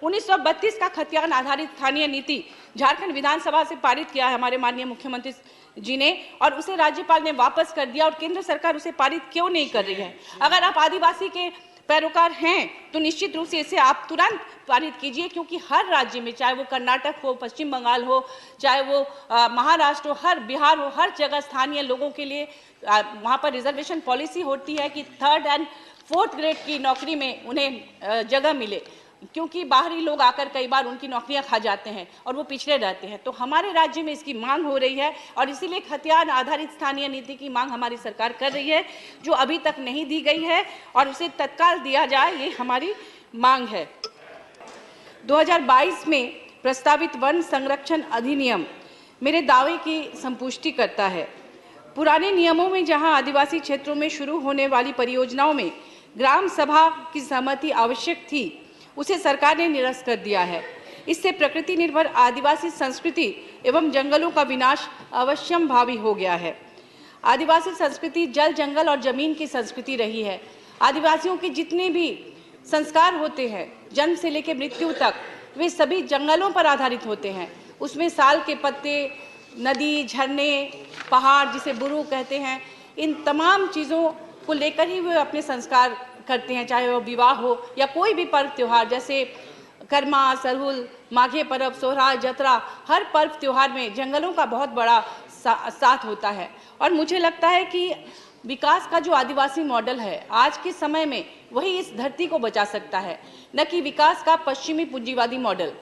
1932 का खतियान आधारित स्थानीय नीति झारखंड विधानसभा से पारित किया है हमारे माननीय मुख्यमंत्री जी ने, और उसे राज्यपाल ने वापस कर दिया। और केंद्र सरकार उसे पारित क्यों नहीं कर रही है? अगर आप आदिवासी के पैरोकार हैं तो निश्चित रूप से इसे आप तुरंत पारित कीजिए, क्योंकि हर राज्य में, चाहे वो कर्नाटक हो, पश्चिम बंगाल हो, चाहे वो महाराष्ट्र हो, हर बिहार हो, हर जगह स्थानीय लोगों के लिए वहाँ पर रिजर्वेशन पॉलिसी होती है कि 3rd और 4th ग्रेड की नौकरी में उन्हें जगह मिले, क्योंकि बाहरी लोग आकर कई बार उनकी नौकरियां खा जाते हैं और वो पिछड़े रहते हैं। तो हमारे राज्य में इसकी मांग हो रही है और इसीलिए खतियान आधारित स्थानीय नीति की मांग हमारी सरकार कर रही है, जो अभी तक नहीं दी गई है, और उसे तत्काल दिया जाए, ये हमारी मांग है। 2022 में प्रस्तावित वन संरक्षण अधिनियम मेरे दावे की संपुष्टि करता है। पुराने नियमों में जहां आदिवासी क्षेत्रों में शुरू होने वाली परियोजनाओं में ग्राम सभा की सहमति आवश्यक थी, उसे सरकार ने निरस्त कर दिया है। इससे प्रकृति निर्भर आदिवासी संस्कृति एवं जंगलों का विनाश अवश्यंभावी हो गया है। आदिवासी संस्कृति जल, जंगल और जमीन की संस्कृति रही है। आदिवासियों के जितने भी संस्कार होते हैं, जन्म से लेकर मृत्यु तक, वे सभी जंगलों पर आधारित होते हैं। उसमें साल के पत्ते, नदी, झरने, पहाड़ जिसे बुरु कहते हैं, इन तमाम चीज़ों को लेकर ही वे अपने संस्कार करते हैं, चाहे वो विवाह हो या कोई भी पर्व त्योहार, जैसे कर्मा, सरहुल, माघे पर्व, सोहराय, जतरा, हर पर्व त्योहार में जंगलों का बहुत बड़ा साथ होता है। और मुझे लगता है कि विकास का जो आदिवासी मॉडल है आज के समय में, वही इस धरती को बचा सकता है, न कि विकास का पश्चिमी पूंजीवादी मॉडल।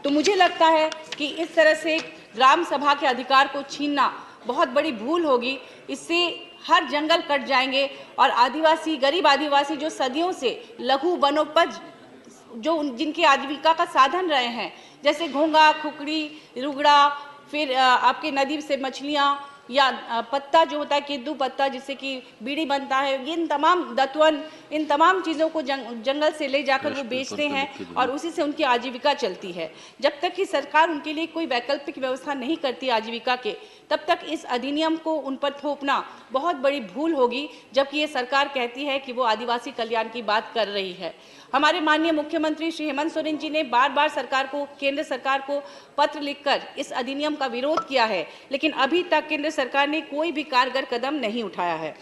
तो मुझे लगता है कि इस तरह से ग्राम सभा के अधिकार को छीनना बहुत बड़ी भूल होगी। इससे हर जंगल कट जाएंगे और आदिवासी, गरीब आदिवासी जो सदियों से लघु वनोपज, जो जिनकी आजीविका का साधन रहे हैं, जैसे घोंगा, खुकड़ी, रुगड़ा, फिर आपके नदी से मछलियाँ, या पत्ता जो होता है केदू पत्ता जिससे कि बीड़ी बनता है, इन तमाम दतवन, इन तमाम चीज़ों को जंगल से ले जाकर वो बेचते हैं और उसी से उनकी आजीविका चलती है। जब तक कि सरकार उनके लिए कोई वैकल्पिक व्यवस्था नहीं करती आजीविका के, तब तक इस अधिनियम को उन पर थोपना बहुत बड़ी भूल होगी, जबकि ये सरकार कहती है कि वो आदिवासी कल्याण की बात कर रही है। हमारे माननीय मुख्यमंत्री श्री हेमंत सोरेन जी ने बार बार सरकार को, केंद्र सरकार को पत्र लिखकर इस अधिनियम का विरोध किया है, लेकिन अभी तक केंद्र सरकार ने कोई भी कारगर कदम नहीं उठाया है।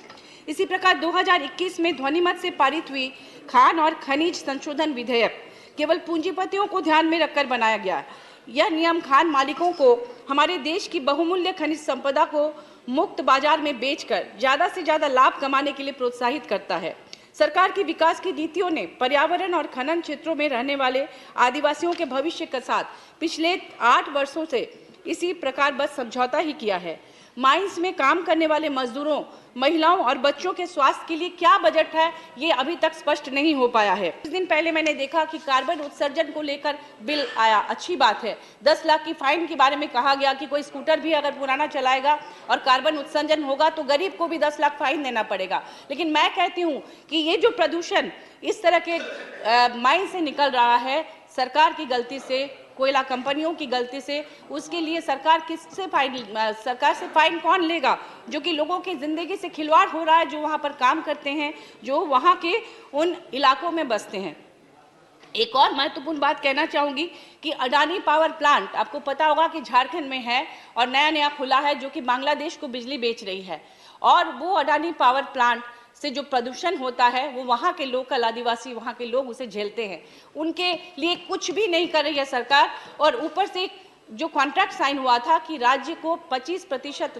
इसी प्रकार 2021 में ध्वनिमत से पारित हुई खान और खनिज संशोधन विधेयक केवल पूंजीपतियों को ध्यान में रखकर बनाया गया। यह नियम खान मालिकों को हमारे देश की बहुमूल्य खनिज संपदा को मुक्त बाजार में बेचकर ज़्यादा से ज़्यादा लाभ कमाने के लिए प्रोत्साहित करता है। सरकार की विकास की नीतियों ने पर्यावरण और खनन क्षेत्रों में रहने वाले आदिवासियों के भविष्य के साथ पिछले 8 वर्षों से इसी प्रकार बस समझौता ही किया है। माइंस में काम करने वाले मजदूरों, महिलाओं और बच्चों के स्वास्थ्य के लिए क्या बजट है, ये अभी तक स्पष्ट नहीं हो पाया है। कुछ दिन पहले मैंने देखा कि कार्बन उत्सर्जन को लेकर बिल आया, अच्छी बात है। 10 लाख की फाइन के बारे में कहा गया कि कोई स्कूटर भी अगर पुराना चलाएगा और कार्बन उत्सर्जन होगा तो गरीब को भी 10 लाख फाइन देना पड़ेगा। लेकिन मैं कहती हूँ कि ये जो प्रदूषण इस तरह के माइन से निकल रहा है, सरकार की गलती से, कोयला कंपनियों की गलती से, उसके लिए सरकार से फाइन कौन लेगा? जो कि लोगों की ज़िंदगी से खिलवाड़ हो रहा है, जो वहाँ पर काम करते हैं, जो वहाँ के उन इलाकों में बसते हैं। एक और महत्वपूर्ण बात कहना चाहूँगी कि अडानी पावर प्लांट, आपको पता होगा कि झारखंड में है और नया खुला है, जो कि बांग्लादेश को बिजली बेच रही है। और वो अडानी पावर प्लांट से जो प्रदूषण होता है वो वहाँ के लोकल आदिवासी, वहाँ के लोग उसे झेलते हैं। उनके लिए कुछ भी नहीं कर रही है सरकार। और ऊपर से जो कॉन्ट्रैक्ट साइन हुआ था कि राज्य को 25%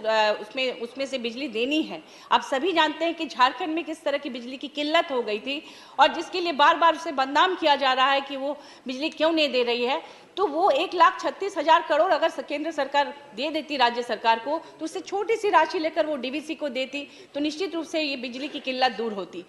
उसमें से बिजली देनी है। आप सभी जानते हैं कि झारखंड में किस तरह की बिजली की किल्लत हो गई थी और जिसके लिए बार बार उसे बदनाम किया जा रहा है कि वो बिजली क्यों नहीं दे रही है। तो वो 1,36,000 करोड़ अगर केंद्र सरकार दे देती राज्य सरकार को, तो उससे छोटी सी राशि लेकर वो डीवीसी को देती, तो निश्चित रूप से ये बिजली की किल्लत दूर होती।